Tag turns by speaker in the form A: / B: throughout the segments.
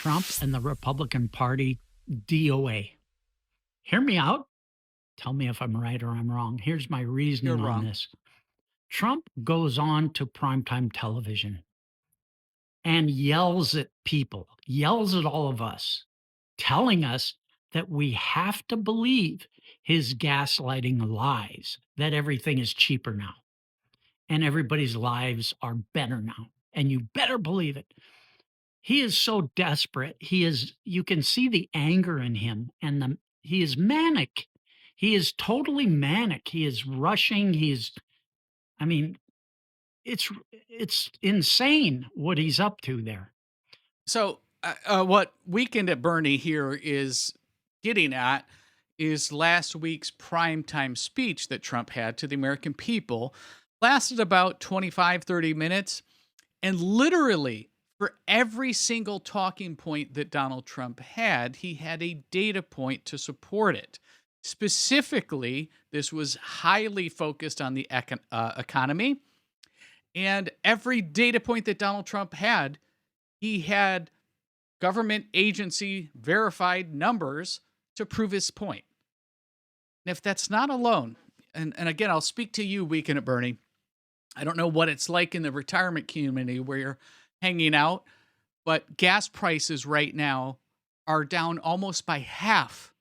A: Trump and the Republican Party DOA. Hear me out. Tell me if I'm right or I'm wrong. Here's my
B: You're
A: reasoning on
B: wrong.
A: this. Trump goes on to primetime television and yells at people, yells at all of us, telling us that we have to believe his gaslighting lies, that everything is cheaper now and everybody's lives are better now. And you better believe it. He is so desperate. You can see the anger in him and he is manic. He is totally manic. He is rushing. I mean, it's insane what he's up to there.
B: So, what Weekend at Bernie here is getting at is last week's primetime speech that Trump had to the American people lasted about 25, 30 minutes. And literally, for every single talking point that Donald Trump had, he had a data point to support it. Specifically, this was highly focused on the economy. And every data point that Donald Trump had, he had government agency verified numbers to prove his point. And if that's not alone, and again, I'll speak to you, Weekend at Bernie. I don't know what it's like in the retirement community where you're hanging out, but gas prices right now are down almost by half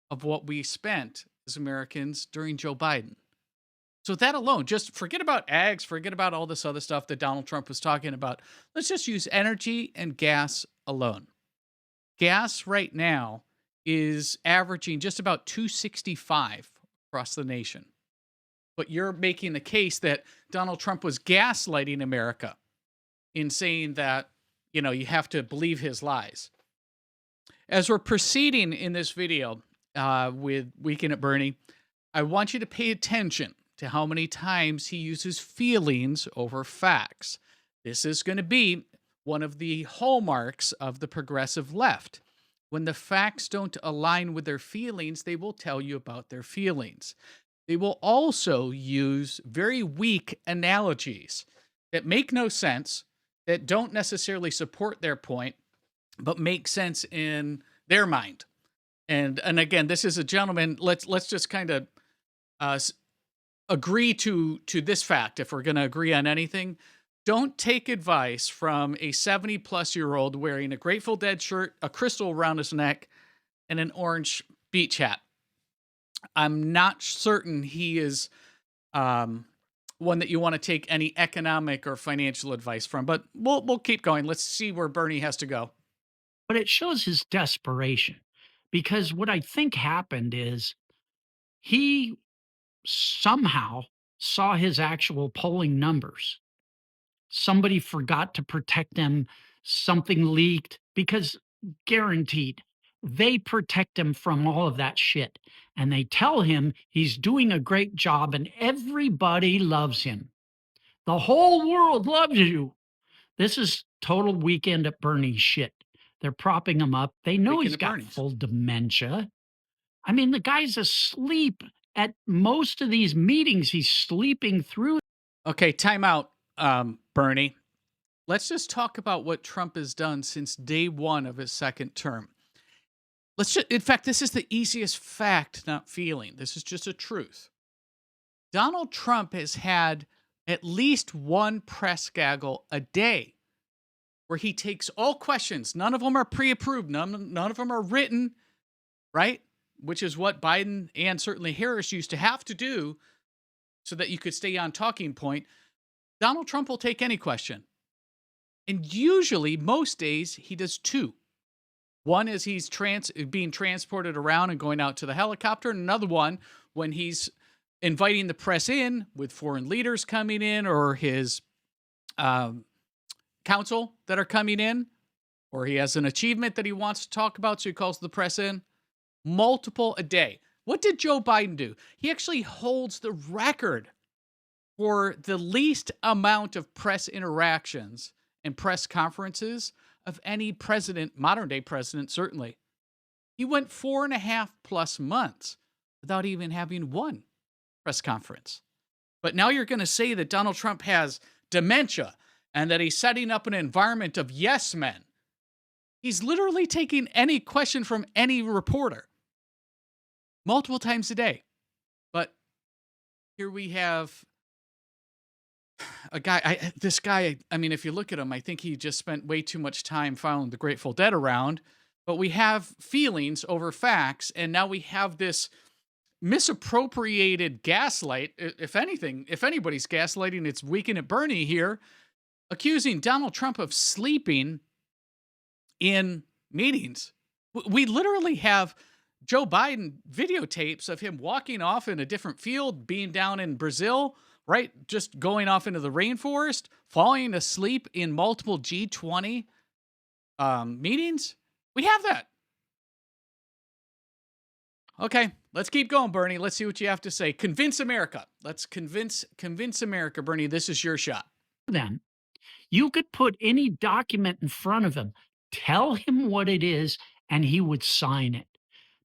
B: of what we spent as Americans during Joe Biden. So that alone, just forget about ags, forget about all this other stuff that Donald Trump was talking about. Let's just use energy and gas alone. Gas right now is averaging just about 265 across the nation. But you're making the case that Donald Trump was gaslighting America in saying that, you have to believe his lies. As we're proceeding in this video with Weekend at Bernie, I want you to pay attention to how many times he uses feelings over facts. This is going to be one of the hallmarks of the progressive left. When the facts don't align with their feelings, they will tell you about their feelings. They will also use very weak analogies that make no sense, that don't necessarily support their point, but make sense in their mind. And again, this is a gentleman. Let's just kind of agree to this fact. If we're going to agree on anything, don't take advice from a 70-plus-year-old wearing a Grateful Dead shirt, a crystal around his neck, and an orange beach hat. I'm not certain he is one that you want to take any economic or financial advice from, but we'll keep going. Let's see where Bernie has to go.
A: But it shows his desperation because what I think happened is he somehow saw his actual polling numbers. Somebody forgot to protect them, something leaked, because guaranteed they protect him from all of that shit. And they tell him he's doing a great job and everybody loves him. The whole world loves you. This is total Weekend at Bernie shit. They're propping him up. They know
B: Weekend
A: he's
B: at
A: got
B: Bernie's.
A: full dementia. I mean, the guy's asleep at most of these meetings. He's sleeping through.
B: Okay, time out, Bernie. Let's just talk about what Trump has done since day one of his second term. In fact, this is the easiest fact, not feeling. This is just a truth. Donald Trump has had at least one press gaggle a day where he takes all questions. None of them are pre-approved. None of them are written, right? Which is what Biden and certainly Harris used to have to do so that you could stay on talking point. Donald Trump will take any question. And usually, most days, he does two. One is he's being transported around and going out to the helicopter. And another one when he's inviting the press in with foreign leaders coming in or his counsel that are coming in, or he has an achievement that he wants to talk about, so he calls the press in. Multiple a day. What did Joe Biden do? He actually holds the record for the least amount of press interactions and press conferences of any president, modern day president, certainly. He went 4.5+ months without even having one press conference. But now you're going to say that Donald Trump has dementia and that he's setting up an environment of yes men. He's literally taking any question from any reporter multiple times a day. But here we have a guy. This guy. I mean, if you look at him, I think he just spent way too much time following the Grateful Dead around. But we have feelings over facts, and now we have this misappropriated gaslight. If anything, if anybody's gaslighting, it's Weekend at Bernie here, accusing Donald Trump of sleeping in meetings. We literally have Joe Biden videotapes of him walking off in a different field, being down in Brazil, right? Just going off into the rainforest, falling asleep in multiple G20 meetings. We have that. Okay, let's keep going, Bernie. Let's see what you have to say. Convince America. Let's convince America, Bernie. This is your shot.
A: Then you could put any document in front of him, tell him what it is, and he would sign it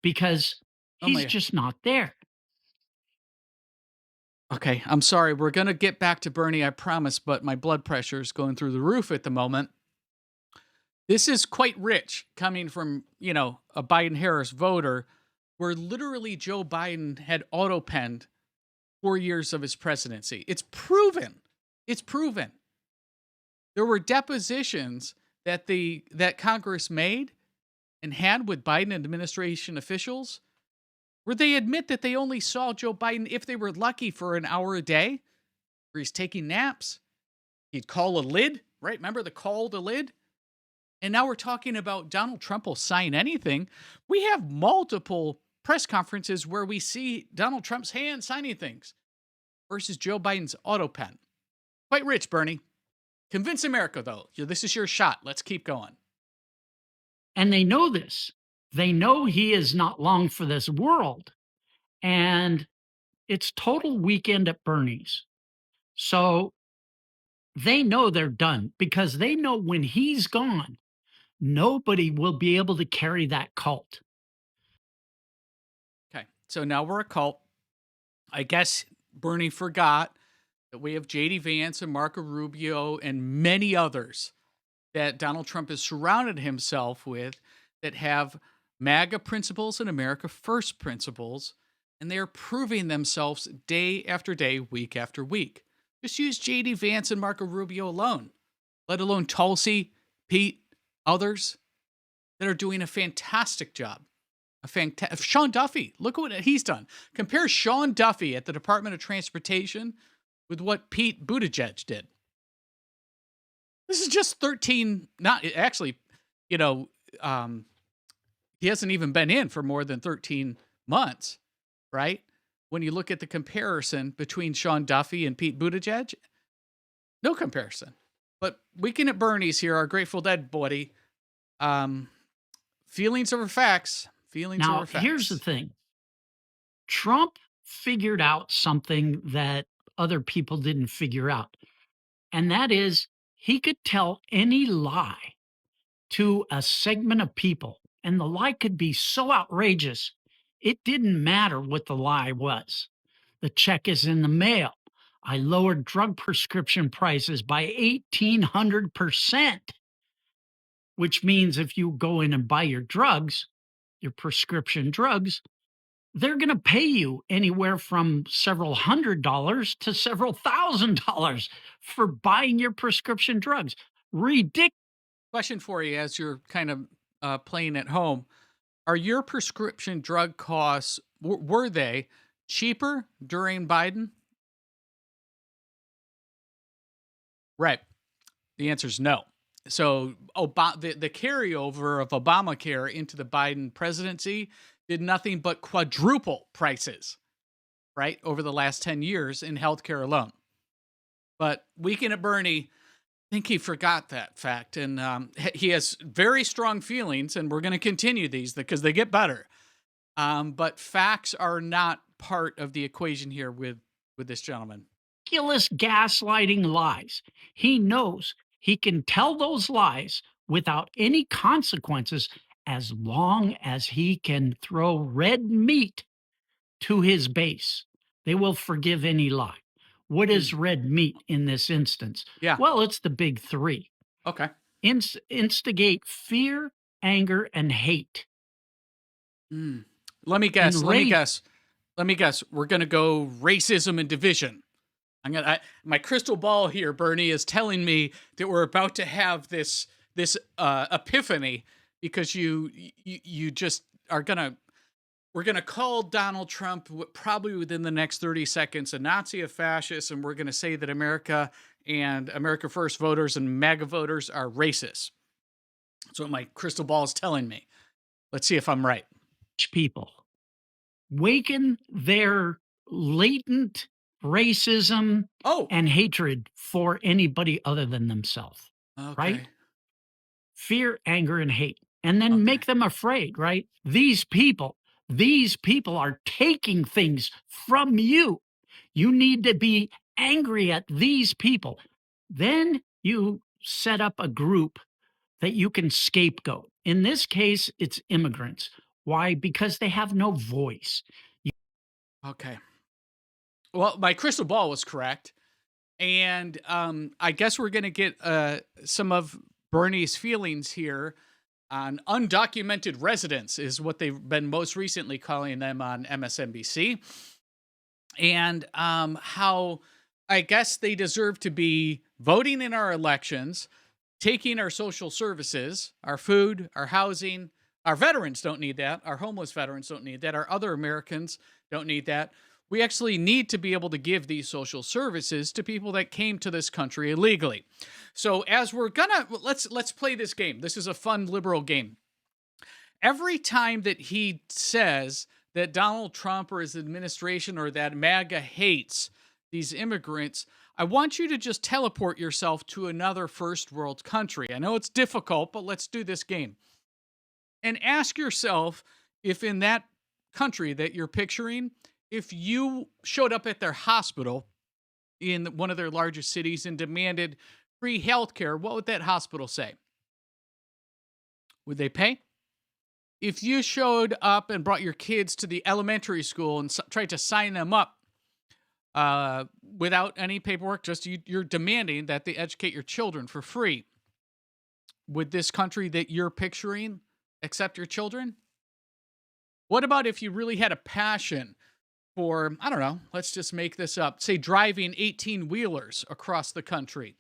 A: because
B: Oh
A: he's
B: my.
A: just not there.
B: Okay, I'm sorry. We're going to get back to Bernie, I promise, but my blood pressure is going through the roof at the moment. This is quite rich coming from, a Biden Harris voter where literally Joe Biden had autopenned 4 years of his presidency. It's proven. It's proven. There were depositions that Congress made and had with Biden administration officials where they admit that they only saw Joe Biden if they were lucky for an hour a day, where he's taking naps. He'd call a lid, right? Remember the call to lid? And now we're talking about Donald Trump will sign anything. We have multiple press conferences where we see Donald Trump's hand signing things versus Joe Biden's auto pen. Quite rich, Bernie. Convince America, though. This is your shot. Let's keep going.
A: And they know this. They know he is not long for this world. And it's total Weekend at Bernie's. So they know they're done because they know when he's gone, nobody will be able to carry that cult.
B: Okay, so now we're a cult. I guess Bernie forgot that we have J.D. Vance and Marco Rubio and many others that Donald Trump has surrounded himself with that have MAGA principles and America First principles, and they are proving themselves day after day, week after week. Just use J.D. Vance and Marco Rubio alone, let alone Tulsi, Pete, others that are doing a fantastic job. Sean Duffy, look at what he's done. Compare Sean Duffy at the Department of Transportation with what Pete Buttigieg did. This is just 13, not actually, he hasn't even been in for more than 13 months, right? When you look at the comparison between Sean Duffy and Pete Buttigieg, no comparison. But Weekend at Bernie's here, our Grateful Dead buddy. Feelings over facts. Feelings
A: Now,
B: over facts.
A: here's the thing. Trump figured out something that other people didn't figure out. And that is he could tell any lie to a segment of people, and the lie could be so outrageous, it didn't matter what the lie was. The check is in the mail. I lowered drug prescription prices by 1,800%, which means if you go in and buy your drugs, your prescription drugs, they're going to pay you anywhere from several $100s to several $1,000s for buying your prescription drugs. Ridiculous.
B: Question for you as you're kind of playing at home. Are your prescription drug costs, were they cheaper during Biden? Right. The answer is no. So the carryover of Obamacare into the Biden presidency did nothing but quadruple prices, right, over the last 10 years in healthcare alone. But Weekend at Bernie, I think he forgot that fact. And he has very strong feelings, and we're going to continue these because they get better. But facts are not part of the equation here with this gentleman.
A: Gaslighting lies. He knows he can tell those lies without any consequences as long as he can throw red meat to his base. They will forgive any lie. What is red meat in this instance?
B: Yeah.
A: Well, it's the big three.
B: Okay.
A: Instigate fear, anger, and hate.
B: Mm. Let me guess.
A: And
B: Let me
A: rage,
B: guess. Let me guess. We're gonna go racism and division. My crystal ball here, Bernie, is telling me that we're about to have this epiphany because you just are gonna we're gonna call Donald Trump probably within the next 30 seconds a Nazi, a fascist, and we're gonna say that America and America First voters and MAGA voters are racist. That's what my crystal ball is telling me. Let's see if I'm right.
A: people waken their latent racism
B: Oh,
A: and hatred for anybody other than themselves, right?
B: okay,
A: Fear, anger, and hate, and then
B: okay,
A: make them afraid, right? These people are taking things from you. You need to be angry at these people. Then you set up a group that you can scapegoat. In this case, it's immigrants. Why? Because they have no voice.
B: okay. Well, my crystal ball was correct. And I guess we're going to get some of Bernie's feelings here on undocumented residents, is what they've been most recently calling them on MSNBC. And how I guess they deserve to be voting in our elections, taking our social services, our food, our housing. Our veterans don't need that. Our homeless veterans don't need that. Our other Americans don't need that. We actually need to be able to give these social services to people that came to this country illegally. So as we're gonna let's play this game. This is a fun liberal game. Every time that he says that Donald Trump or his administration or that MAGA hates these immigrants, I want you to just teleport yourself to another first world country. I know it's difficult, but let's do this game. And ask yourself if in that country that you're picturing, if you showed up at their hospital in one of their largest cities and demanded free health care, what would that hospital say? Would they pay? If you showed up and brought your kids to the elementary school and tried to sign them up without any paperwork, just you're demanding that they educate your children for free, would this country that you're picturing accept your children? What about if you really had a passion for, I don't know, let's just make this up, say driving 18 wheelers across the country?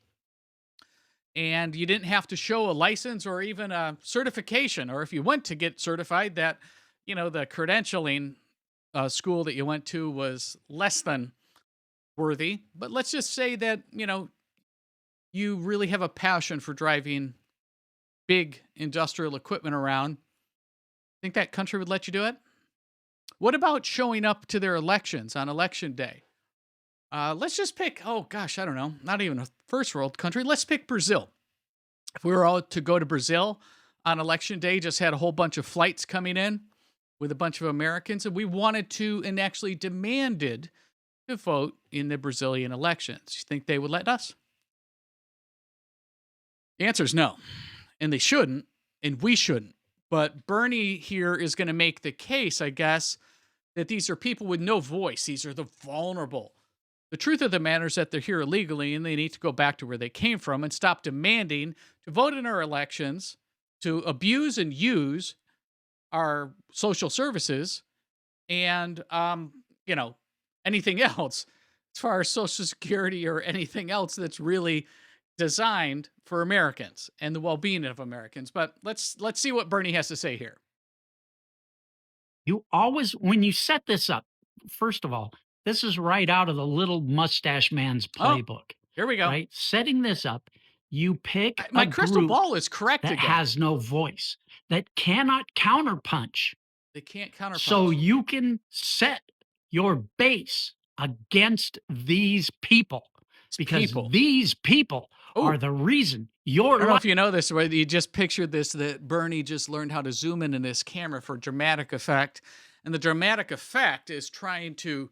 B: And you didn't have to show a license or even a certification, or if you went to get certified, that the credentialing school that you went to was less than worthy. But let's just say that you really have a passion for driving big industrial equipment around. Think that country would let you do it? What about showing up to their elections on election day? Let's just pick, oh gosh, I don't know, not even a first world country. Let's pick Brazil. If we were all to go to Brazil on election day, just had a whole bunch of flights coming in with a bunch of Americans, and we wanted to and actually demanded to vote in the Brazilian elections. You think they would let us? The answer is no. And they shouldn't, and we shouldn't. But Bernie here is going to make the case, I guess, that these are people with no voice. These are the vulnerable. The truth of the matter is that they're here illegally and they need to go back to where they came from and stop demanding to vote in our elections, to abuse and use our social services and, anything else as far as Social Security or anything else that's really designed for Americans and the well-being of Americans. But let's see what Bernie has to say here.
A: You always, when you set this up, first of all, this is right out of the little mustache man's
B: Oh,
A: playbook,
B: here we go.
A: right? Setting this up, you pick
B: My
A: a
B: crystal
A: group
B: ball is correct
A: that
B: again.
A: has no voice, that cannot counterpunch.
B: They can't
A: So
B: counterpunch.
A: you can set your base against these people
B: It's
A: because
B: people.
A: these people are
B: Oh,
A: the reason
B: I
A: your
B: don't know
A: life.
B: if you know this, whether you just pictured this, that Bernie just learned how to zoom in this camera for dramatic effect. And the dramatic effect is trying to,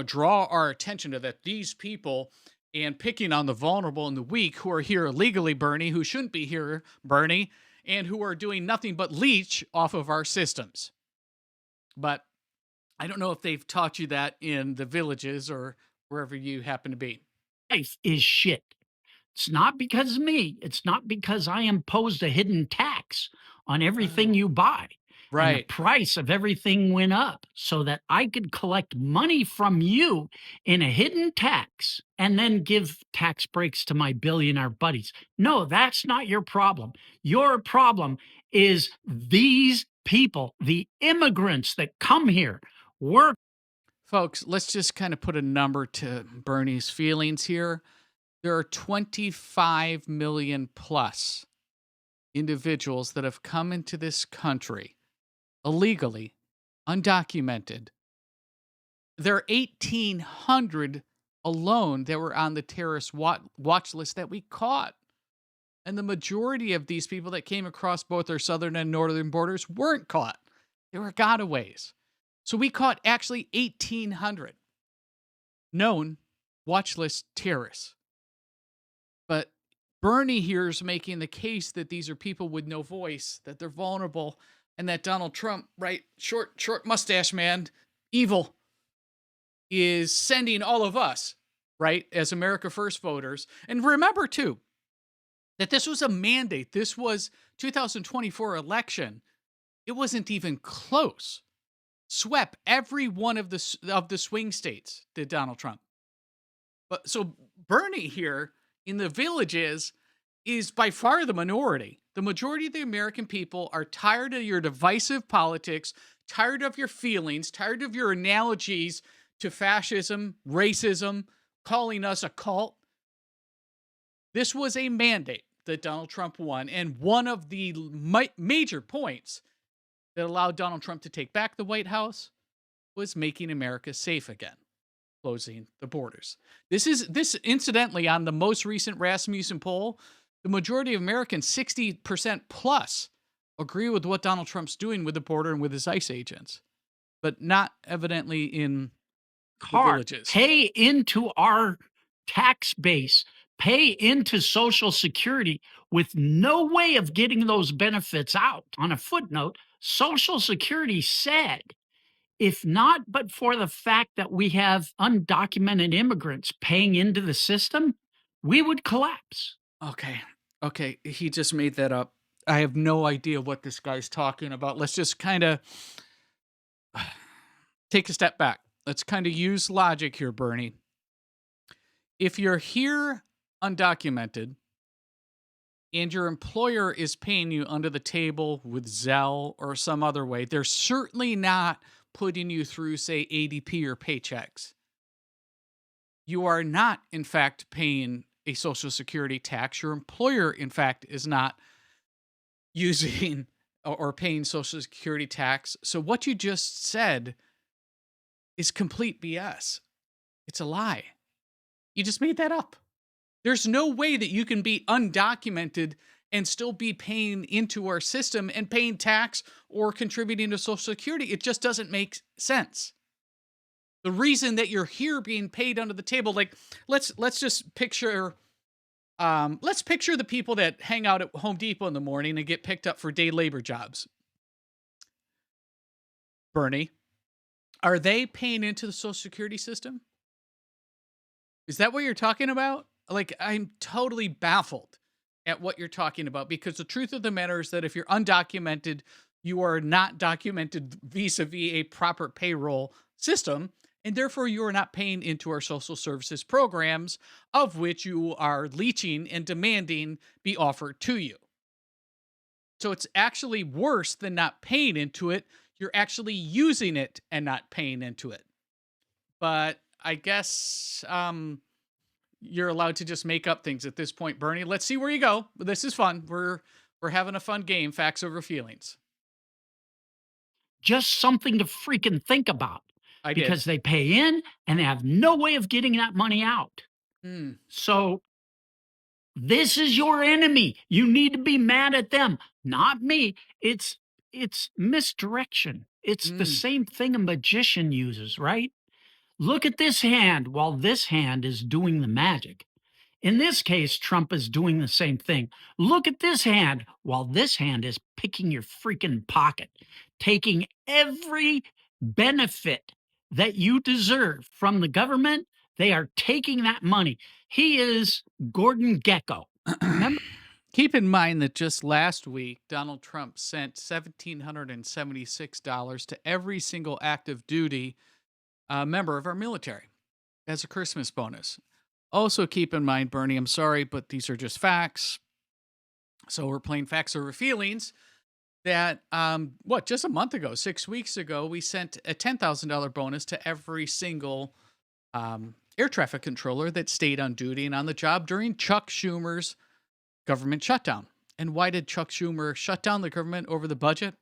B: draw our attention to that these people and picking on the vulnerable and the weak who are here illegally, Bernie, who shouldn't be here, Bernie, and who are doing nothing but leech off of our systems. But I don't know if they've taught you that in the villages or wherever you happen to be.
A: Life is shit. It's not because of me. It's not because I imposed a hidden tax on everything
B: Oh,
A: you buy. And the
B: right.
A: price of everything went up so that I could collect money from you in a hidden tax and then give tax breaks to my billionaire buddies. No, that's not your problem. Your problem is these people, the immigrants that come here, work.
B: Folks, let's just kind of put a number to Bernie's feelings here. There are 25 million plus individuals that have come into this country illegally, undocumented. There are 1,800 alone that were on the terrorist watch list that we caught. And the majority of these people that came across both our southern and northern borders weren't caught. They were gotaways. So we caught actually 1,800 known watch list terrorists. But Bernie here is making the case that these are people with no voice, that they're vulnerable, and that Donald Trump, right, short mustache man, evil, is sending all of us, right, as America First voters. And remember, too, that this was a mandate. This was 2024 election. It wasn't even close. Swept every one of the swing states, did Donald Trump. But so Bernie here in the villages is by far the minority. The majority of the American people are tired of your divisive politics, tired of your feelings, tired of your analogies to fascism, racism, calling us a cult. This was a mandate that Donald Trump won, and one of the major points that allowed Donald Trump to take back the White House was making America safe again, closing the borders. This incidentally on the most recent Rasmussen poll, the majority of Americans, 60% plus, agree with what Donald Trump's doing with the border and with his ICE agents, but not evidently in the
A: Car,
B: villages.
A: pay into our tax base, pay into Social Security with no way of getting those benefits out. On a footnote, Social Security said, if not but for the fact that we have undocumented immigrants paying into the system, we would collapse.
B: Okay. Okay. He just made that up. I have no idea what this guy's talking about. Let's just kind of take a step back. Let's kind of use logic here, Bernie. If you're here undocumented and your employer is paying you under the table with Zelle or some other way, they're certainly not putting you through, say, ADP or paychecks. You are not, in fact, paying a Social Security tax. Your employer, in fact, is not using or paying Social Security tax. So what you just said is complete BS. It's a lie. You just made that up. There's no way that you can be undocumented and still be paying into our system and paying tax or contributing to Social Security. It just doesn't make sense. The reason that you're here being paid under the table, like let's just picture let's picture the people that hang out at Home Depot in the morning and get picked up for day labor jobs. Bernie, are they paying into the Social Security system? Is that what you're talking about? Like, I'm totally baffled at what you're talking about, because the truth of the matter is that if you're undocumented, you are not documented vis-a-vis a proper payroll system, and therefore you are not paying into our social services programs, of which you are leeching and demanding be offered to you. So it's actually worse than not paying into it. You're actually using it and not paying into it. But I guess you're allowed to just make up things at this point, Bernie. Let's see where you go. This is fun. We're having a fun game, facts over feelings.
A: Just something to freaking think about
B: I did.
A: because they pay in and they have no way of getting that money out.
B: Hmm.
A: So this is your enemy. You need to be mad at them, not me. It's misdirection. It's the
B: Hmm.
A: same thing a magician uses, right? Look at this hand while this hand is doing the magic. In this case, Trump is doing the same thing. Look at this hand while this hand is picking your freaking pocket, taking every benefit that you deserve from the government. They are taking that money. He is Gordon Gecko. Remember?
B: Keep in mind that just last week, Donald Trump sent $1,776 to every single active duty member of our military as a Christmas bonus. Also, keep in mind, Bernie, I'm sorry, but these are just facts. So we're playing facts over feelings. That just a month ago, 6 weeks ago, we sent a $10,000 bonus to every single air traffic controller that stayed on duty and on the job during Chuck Schumer's government shutdown. And why did Chuck Schumer shut down the government over the budget?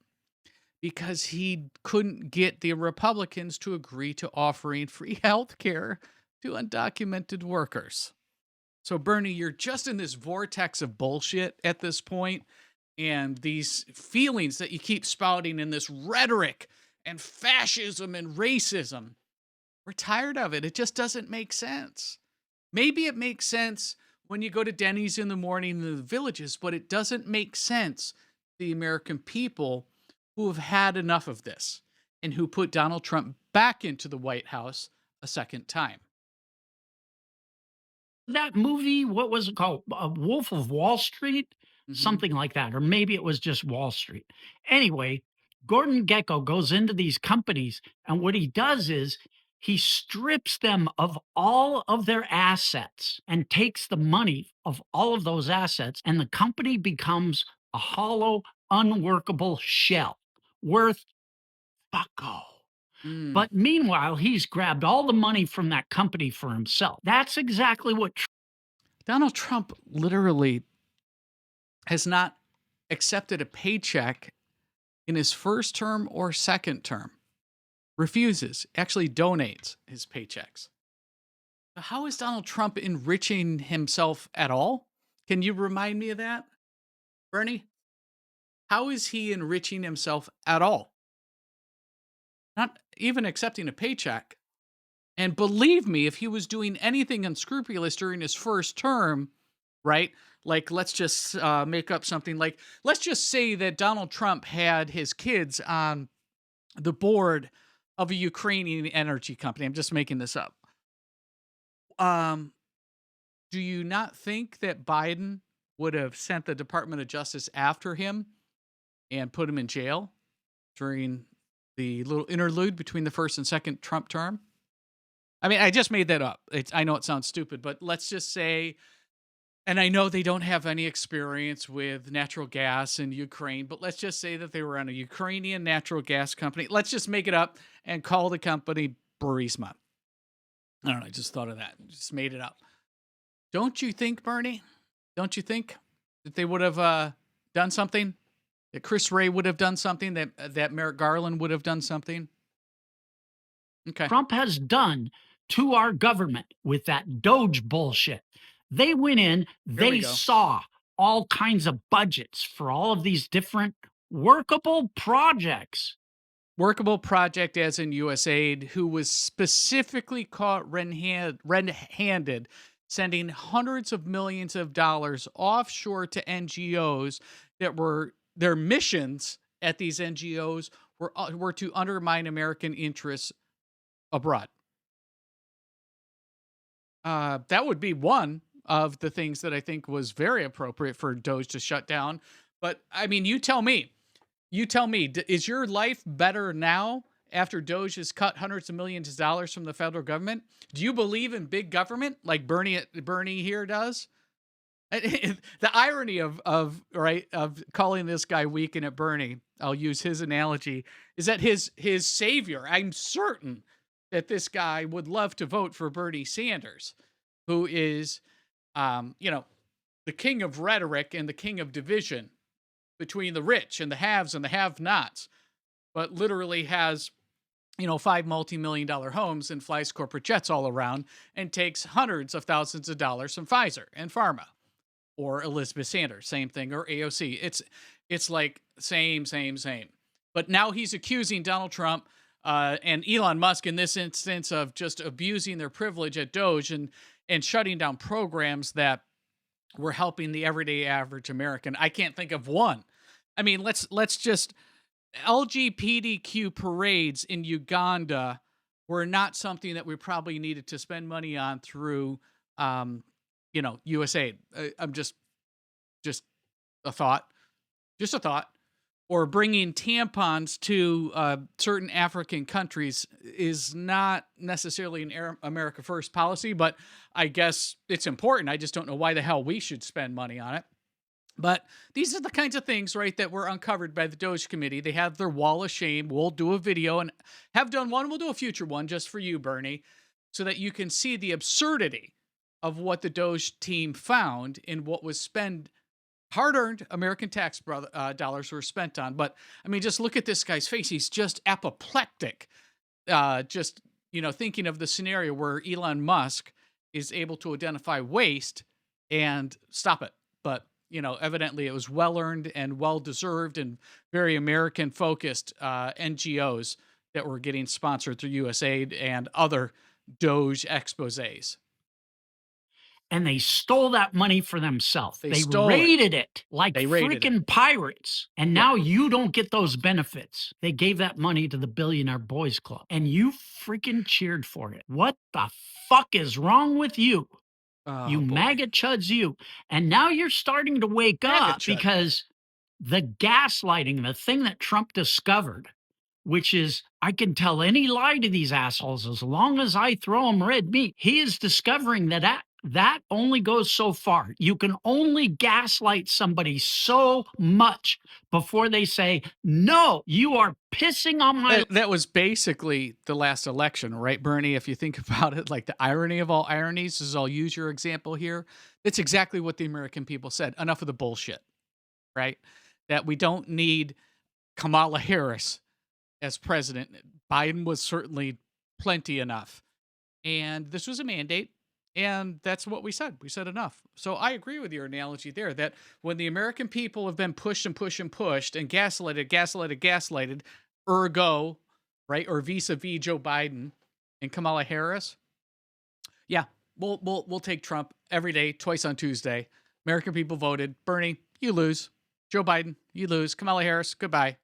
B: Because he couldn't get the Republicans to agree to offering free health care to undocumented workers. So, Bernie, you're just in this vortex of bullshit at this point, and these feelings that you keep spouting in this rhetoric and fascism and racism. We're tired of it. It just doesn't make sense. Maybe it makes sense when you go to Denny's in the morning in the villages, but it doesn't make sense to the American people who have had enough of this and who put Donald Trump back into the White House a second time.
A: That movie, what was it called? Wolf of Wall Street?
B: Mhm.
A: Something like that. Or maybe it was just Wall Street. Anyway, Gordon Gekko goes into these companies, and what he does is he strips them of all of their assets and takes the money of all of those assets, and the company becomes a hollow, unworkable shell worth fucko.
B: Mm.
A: But meanwhile, he's grabbed all the money from that company for himself. That's exactly what
B: Donald Trump literally has not accepted a paycheck in his first term or second term. Refuses, actually donates his paychecks. How is Donald Trump enriching himself at all? Can you remind me of that, Bernie? How is he enriching himself at all? Not even accepting a paycheck. And believe me, if he was doing anything unscrupulous during his first term, right? Like, let's just make up something like, let's just say that Donald Trump had his kids on the board of a Ukrainian energy company. I'm just making this up. Um, do you not think that Biden would have sent the Department of Justice after him and put him in jail during the little interlude between the first and second Trump term? I mean, I just made that up. I know it sounds stupid, but let's just say, and I know they don't have any experience with natural gas in Ukraine, but let's just say that they were on a Ukrainian natural gas company. Let's just make it up and call the company Burisma. I don't know. I just thought of that. Just made it up. Don't you think, Bernie? Don't you think that they would have done something? That Chris Wray would have done something? That Merrick Garland would have done something? Okay.
A: Trump has done to our government with that DOGE bullshit. They went in,
B: Here we
A: they
B: go.
A: saw all kinds of budgets for all of these different workable projects.
B: Workable project as in USAID, who was specifically caught red-handed sending hundreds of millions of dollars offshore to NGOs that were their missions at these NGOs were to undermine American interests abroad. That would be one of the things that I think was very appropriate for DOGE to shut down. But I mean, you tell me. You tell me, is your life better now after DOGE has cut hundreds of millions of dollars from the federal government? Do you believe in big government like Bernie here does? The irony of calling this guy weak at Bernie, I'll use his analogy, is that his savior, I'm certain that this guy would love to vote for Bernie Sanders, who is, the king of rhetoric and the king of division between the rich and the haves and the have-nots, but literally has, 5 multi-million-dollar homes and flies corporate jets all around and takes hundreds of thousands of dollars from Pfizer and Pharma or Elizabeth Sanders, same thing, or AOC. It's like same. But now he's accusing Donald Trump and Elon Musk in this instance of just abusing their privilege at DOGE and shutting down programs that were helping the everyday average American. I can't think of one. I mean, let's just LGBTQ parades in Uganda were not something that we probably needed to spend money on through USAID. I'm just a thought, just a thought, or bringing tampons to certain African countries is not necessarily an America First policy, but I guess it's important. I just don't know why the hell we should spend money on it. But these are the kinds of things, right, that were uncovered by the DOGE committee. They have their wall of shame. We'll do a video and have done one. We'll do a future one just for you, Bernie, so that you can see the absurdity of what the DOGE team found in what was spent. Hard-earned American tax dollars were spent on. But, I mean, just look at this guy's face. He's just apoplectic. Just, thinking of the scenario where Elon Musk is able to identify waste and stop it. But, evidently it was well-earned and well-deserved and very American-focused NGOs that were getting sponsored through USAID and other DOGE exposés.
A: And they stole that money for themselves. They
B: stole
A: raided it like
B: They raided
A: freaking pirates. And now you don't get those benefits. They gave that money to the Billionaire Boys Club. And you freaking cheered for it. What the fuck is wrong with you? You
B: boy.
A: MAGA chuds, you. And now you're starting to wake up
B: chud.
A: because the gaslighting, the thing that Trump discovered, which is I can tell any lie to these assholes as long as I throw them red meat. He is discovering that only goes so far. You can only gaslight somebody so much before they say, no, you are pissing on my...
B: That was basically the last election, right, Bernie? If you think about it, like the irony of all ironies is, I'll use your example here. It's exactly what the American people said. Enough of the bullshit, right? That we don't need Kamala Harris as president. Biden was certainly plenty enough. And this was a mandate. And that's what we said. We said enough. So I agree with your analogy there that when the American people have been pushed and pushed and pushed and gaslighted, ergo, right, or vis-a-vis Joe Biden and Kamala Harris, yeah, we'll take Trump every day, twice on Tuesday. American people voted. Bernie, you lose. Joe Biden, you lose. Kamala Harris, goodbye.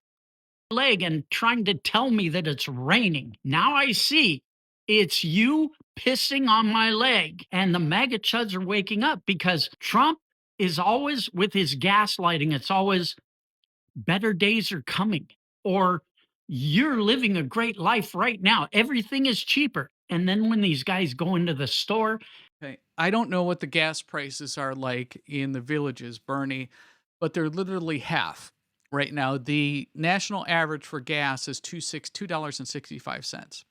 A: Leg and trying to tell me that it's raining. Now I see it's you pissing on my leg. And the MAGA chuds are waking up because Trump is always with his gaslighting. It's always better days are coming or you're living a great life right now. Everything is cheaper. And then when these guys go into the store.
B: Okay. I don't know what the gas prices are like in the villages, Bernie, but they're literally half. Right now, the national average for gas is $2.65.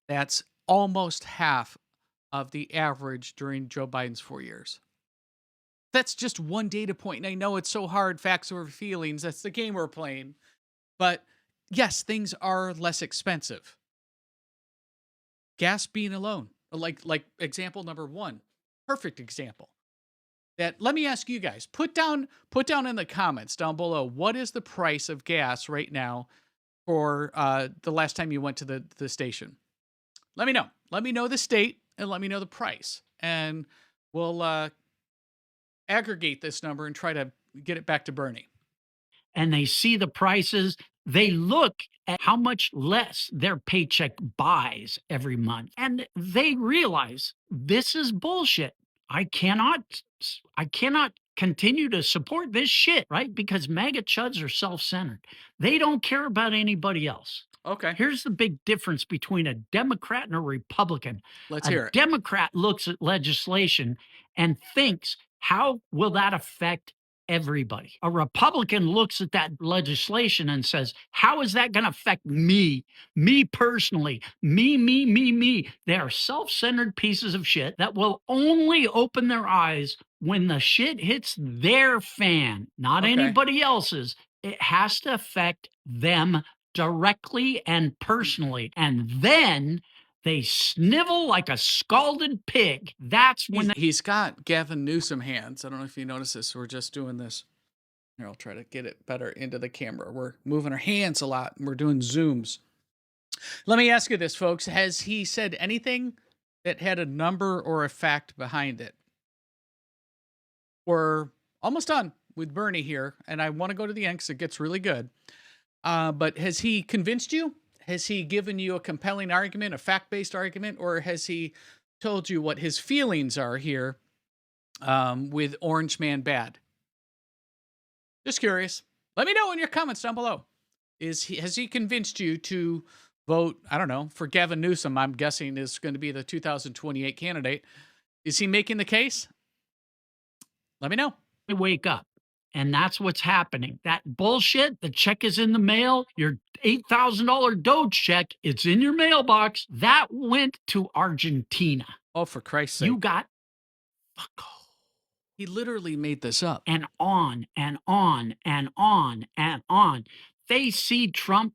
B: That's almost half of the average during Joe Biden's 4 years. That's just one data point. And I know it's so hard, facts over feelings. That's the game we're playing. But yes, things are less expensive. Gas being alone, like example number one, perfect example. That let me ask you guys, put down in the comments down below, what is the price of gas right now for the last time you went to the station? Let me know. Let me know the state and let me know the price. And we'll aggregate this number and try to get it back to Bernie.
A: And they see the prices. They look at how much less their paycheck buys every month. And they realize this is bullshit. I cannot continue to support this shit, right? Because MAGA chuds are self-centered. They don't care about anybody else.
B: Okay.
A: Here's the big difference between a Democrat and a Republican.
B: Let's hear
A: A
B: it.
A: Democrat looks at legislation and thinks, how will that affect everybody? A Republican looks at that legislation and says, how is that going to affect me personally, me? They are self-centered pieces of shit that will only open their eyes when the shit hits their fan, not anybody else's. It has to affect them directly and personally. And then they snivel like a scalded pig. That's when
B: he's got Gavin Newsom hands. I don't know if you notice this. We're just doing this. Here, I'll try to get it better into the camera. We're moving our hands a lot and we're doing zooms. Let me ask you this, folks. Has he said anything that had a number or a fact behind it? We're almost done with Bernie here, and I want to go to the end because it gets really good. But has he convinced you? Has he given you a compelling argument, a fact-based argument, or has he told you what his feelings are here with Orange Man Bad? Just curious. Let me know in your comments down below. Has he convinced you to vote, I don't know, for Gavin Newsom? I'm guessing is going to be the 2028 candidate. Is he making the case? Let me know.
A: Wake up. And that's what's happening. That bullshit, the check is in the mail, your $8,000 DOGE check, it's in your mailbox. That went to Argentina.
B: Oh, for Christ's sake.
A: You got
B: He literally made this up.
A: and on and on and on and on. They see Trump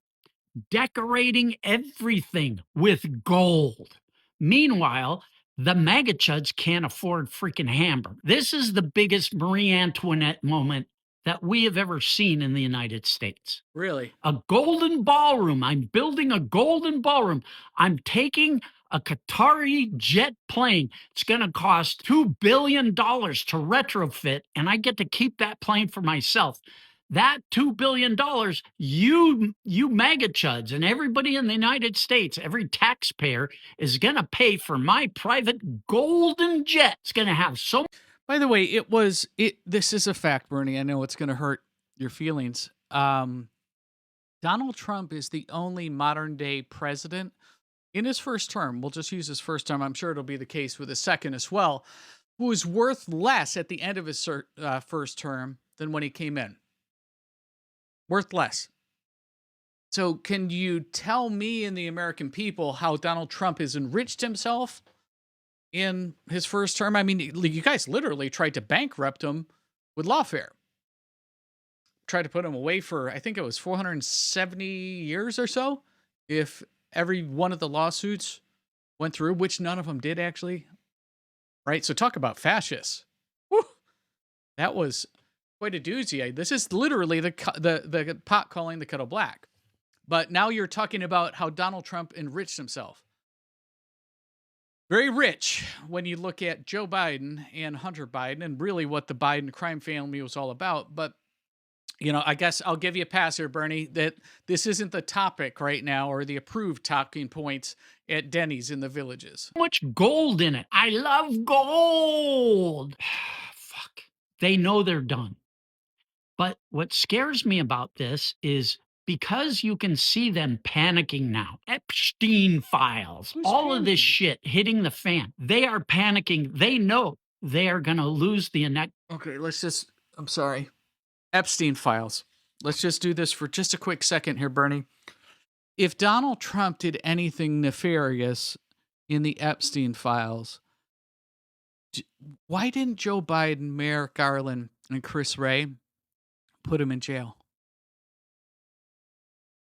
A: decorating everything with gold. Meanwhile, the MAGA chuds can't afford freaking hamburger. This is the biggest Marie Antoinette moment that we have ever seen in the United States.
B: Really?
A: A golden ballroom. I'm building a golden ballroom. I'm taking a Qatari jet plane. It's going to cost $2 billion to retrofit, and I get to keep that plane for myself. That $2 billion, you MAGA chuds and everybody in the United States, every taxpayer is going to pay for my private golden jet. It's going to have so.
B: By the way, this is a fact, Bernie. I know it's going to hurt your feelings. Donald Trump is the only modern day president in his first term. We'll just use his first term. I'm sure it'll be the case with his second as well, who is worth less at the end of his first term than when he came in. Worth less. So can you tell me and the American people how Donald Trump has enriched himself in his first term? I mean, you guys literally tried to bankrupt him with lawfare. Tried to put him away for, I think it was 470 years or so, if every one of the lawsuits went through, which none of them did actually. Right? So talk about fascists. Whew. That was quite a doozy. This is literally the pot calling the kettle black. But now you're talking about how Donald Trump enriched himself. Very rich when you look at Joe Biden and Hunter Biden and really what the Biden crime family was all about. But, I guess I'll give you a pass here, Bernie, that this isn't the topic right now or the approved talking points at Denny's in the villages.
A: Much gold in it. I love gold. Fuck. They know they're done. But what scares me about this is because you can see them panicking now. Epstein files,
B: Who's
A: all of this
B: panicking?
A: shit hitting the fan. They are panicking. They know they are going to lose the
B: Okay, I'm sorry. Epstein files. Let's just do this for just a quick second here, Bernie. If Donald Trump did anything nefarious in the Epstein files, why didn't Joe Biden, Merrick Garland, and Chris Wray put him in jail?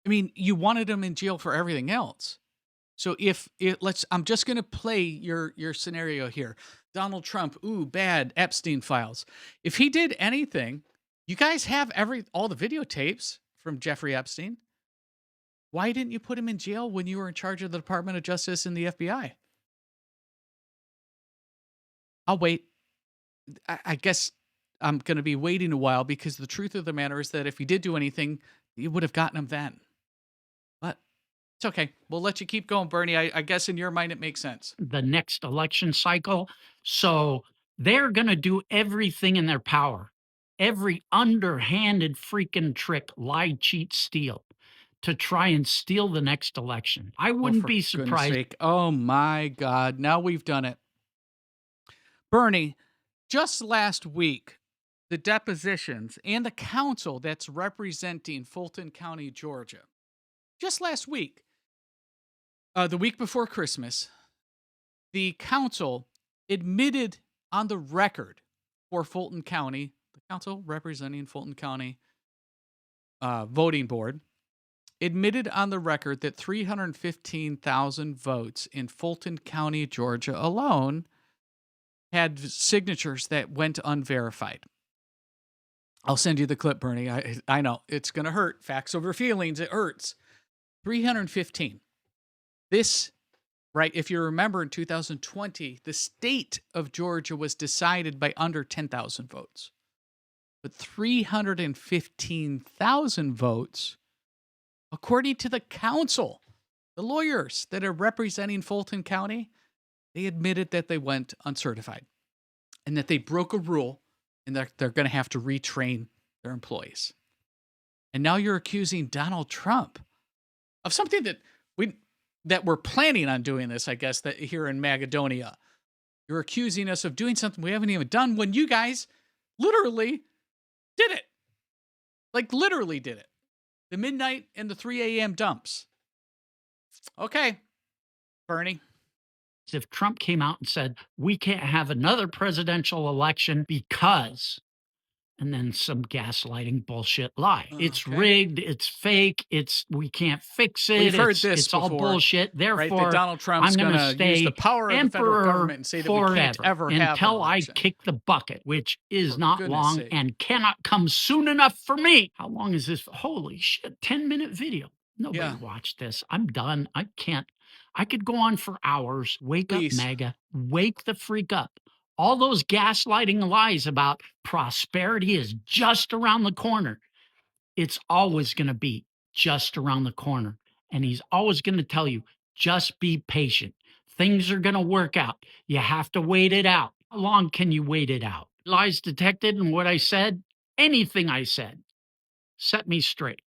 B: I mean, you wanted him in jail for everything else. So I'm just going to play your scenario here. Donald Trump, bad Epstein files. If he did anything, you guys have all the videotapes from Jeffrey Epstein. Why didn't you put him in jail when you were in charge of the Department of Justice and the FBI? I'll wait. I guess I'm going to be waiting a while because the truth of the matter is that if he did do anything, you would have gotten him then. But it's okay. We'll let you keep going, Bernie. I guess in your mind it makes sense.
A: the next election cycle. So they're going to do everything in their power, every underhanded freaking trick, lie, cheat, steal, to try and steal the next election. I wouldn't
B: For
A: be
B: goodness
A: surprised.
B: sake. Oh my God. Now we've done it. Bernie, just last week, the depositions and the council that's representing Fulton County, Georgia, just last week, the week before Christmas, the council admitted on the record for Fulton County, the council representing Fulton County voting board, admitted on the record that 315,000 votes in Fulton County, Georgia alone had signatures that went unverified. I'll send you the clip, Bernie. I know it's going to hurt. Facts over feelings. It hurts. 315. This, right? If you remember in 2020, the state of Georgia was decided by under 10,000 votes. But 315,000 votes, according to the council, the lawyers that are representing Fulton County, they admitted that they went uncertified and that they broke a rule and that they're going to have to retrain their employees. And now you're accusing Donald Trump of something that we're planning on doing this, I guess, that here in Magadonia. You're accusing us of doing something we haven't even done when you guys literally did it. Like, literally did it. The midnight and the 3 a.m. dumps. Okay, Bernie.
A: If Trump came out and said, we can't have another presidential election because, and then some gaslighting bullshit lie. It's
B: Okay.
A: rigged. It's fake. We can't fix it.
B: We've heard this
A: It's all
B: before,
A: bullshit.
B: right?
A: Therefore,
B: That Donald Trump's
A: I'm going to
B: use the power of the federal
A: emperor
B: government and say that we can't
A: forever
B: ever have an
A: until I
B: election.
A: kick the bucket, which is
B: For
A: not
B: goodness
A: long
B: sake.
A: and cannot come soon enough for me. How long is this? Holy shit, 10-minute video. Nobody
B: Yeah.
A: watched this. I'm done. I can't. I could go on for hours. Wake
B: Please.
A: up, MAGA. Wake the freak up. All those gaslighting lies about prosperity is just around the corner. It's always going to be just around the corner. And he's always going to tell you, just be patient. Things are going to work out. You have to wait it out. How long can you wait it out? Lies detected and what I said, anything I said, set me straight.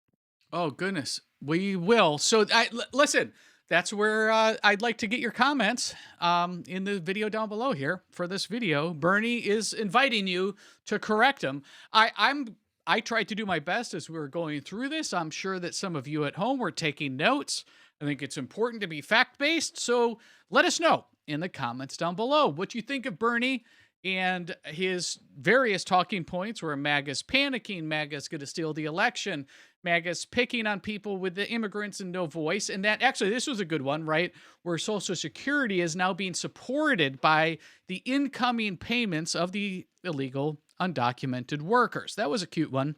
B: Oh, goodness. We will. So, listen, that's where I'd like to get your comments in the video down below here for this video. Bernie is inviting you to correct him. I tried to do my best as we were going through this. I'm sure that some of you at home were taking notes. I think it's important to be fact-based. So let us know in the comments down below what you think of Bernie and his various talking points where MAGA's panicking, MAGA's going to steal the election, MAGA's picking on people with the immigrants and no voice. And that actually, this was a good one, right? Where Social Security is now being supported by the incoming payments of the illegal undocumented workers. That was a cute one.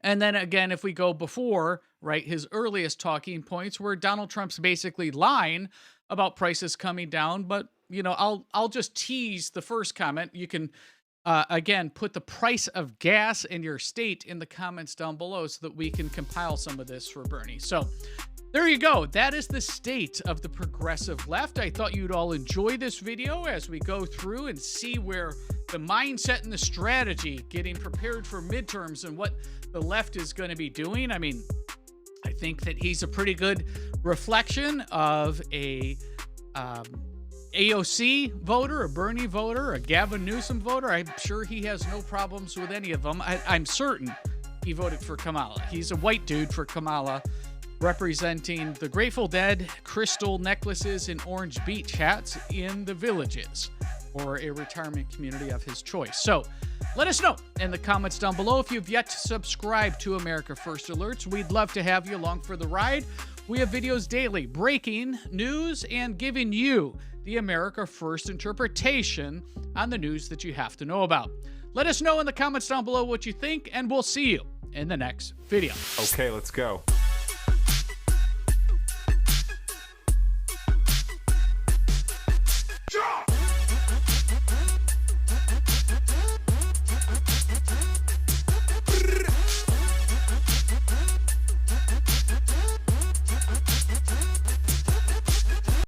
B: And then again, if we go before, right, his earliest talking points where Donald Trump's basically lying about prices coming down. But, you know, I'll just tease the first comment. You can again, put the price of gas in your state in the comments down below so that we can compile some of this for Bernie. So there you go. That is the state of the progressive left. I thought you'd all enjoy this video as we go through and see where the mindset and the strategy getting prepared for midterms and what the left is going to be doing. I mean, I think that he's a pretty good reflection of a AOC voter, a Bernie voter, a Gavin Newsom voter. I'm sure he has no problems with any of them. I'm certain he voted for Kamala. He's a white dude for Kamala, representing the Grateful Dead, crystal necklaces, and orange beach hats in the Villages, or a retirement community of his choice. So let us know in the comments down below if you've yet to subscribe to America First Alerts. We'd love to have you along for the ride. We have videos daily, breaking news and giving you the America First interpretation on the news that you have to know about. Let us know in the comments down below what you think, and we'll see you in the next video.
C: Okay, let's go.